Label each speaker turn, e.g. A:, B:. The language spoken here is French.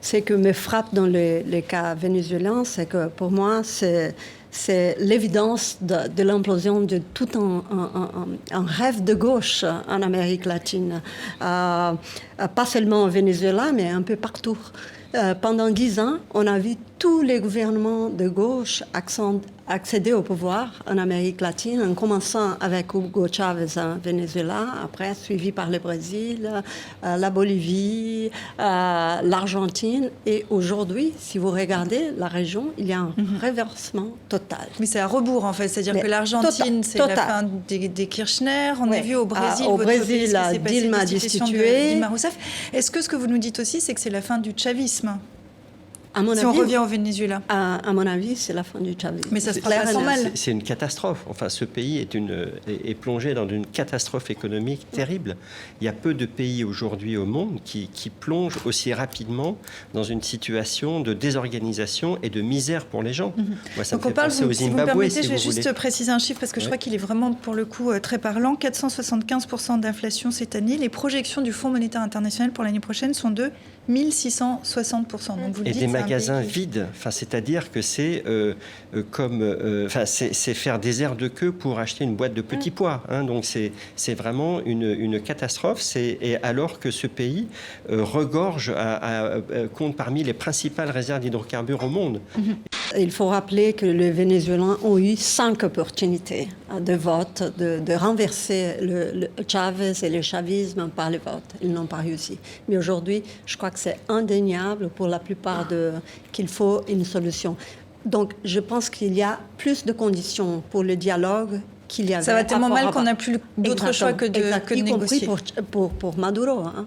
A: Ce qui me frappe dans les cas vénézuéliens, c'est que pour moi, c'est l'évidence de l'implosion de tout un rêve de gauche en Amérique latine. Pas seulement au Venezuela, mais un peu partout. Pendant 10 ans, on a vu tous les gouvernements de gauche accéder au pouvoir en Amérique latine, en commençant avec Hugo Chavez en Venezuela, après suivi par le Brésil, la Bolivie, l'Argentine. Et aujourd'hui, si vous regardez la région, il y a un renversement total.
B: Mais c'est à rebours, en fait. C'est-à-dire que l'Argentine, c'est la fin des Kirchner. On a vu au Brésil,
A: Dilma destituée.
B: Dilma Rousseff. Est-ce que vous nous dites aussi, c'est que c'est la fin du chavisme ?
A: On
B: revient au Venezuela.
A: À mon avis, c'est la fin du chavisme.
B: Mais ça se passe mal.
C: C'est une catastrophe. Enfin, ce pays est plongé dans une catastrophe économique terrible. Il y a peu de pays aujourd'hui au monde qui plongent aussi rapidement dans une situation de désorganisation et de misère pour les gens. Moi, ça me fait penser au Zimbabwe,
B: si vous me permettez,
C: si
B: je vais
C: vous voulez.
B: juste préciser un chiffre parce que je crois qu'il est vraiment, pour le coup, très parlant. 475% d'inflation cette année. Les projections du Fonds monétaire international pour l'année prochaine sont de 1660%. Donc vous le
C: et
B: dites,
C: des magasins vides. Enfin, c'est-à-dire que c'est c'est faire des aires de queue pour acheter une boîte de petits pois. Hein. Donc c'est vraiment une catastrophe. Et alors que ce pays regorge, compte parmi les principales réserves d'hydrocarbures au monde.
A: Il faut rappeler que les Vénézuéliens ont eu 5 opportunités de vote, de renverser le Chavez et le chavisme par le vote. Ils n'ont pas réussi. Mais aujourd'hui, je crois que c'est indéniable pour la plupart qu'il faut une solution. Donc, je pense qu'il y a plus de conditions pour le dialogue qu'il y avait.
B: Ça va tellement mal qu'on n'a plus d'autre choix que de négocier.
A: Y compris pour Maduro. Hein.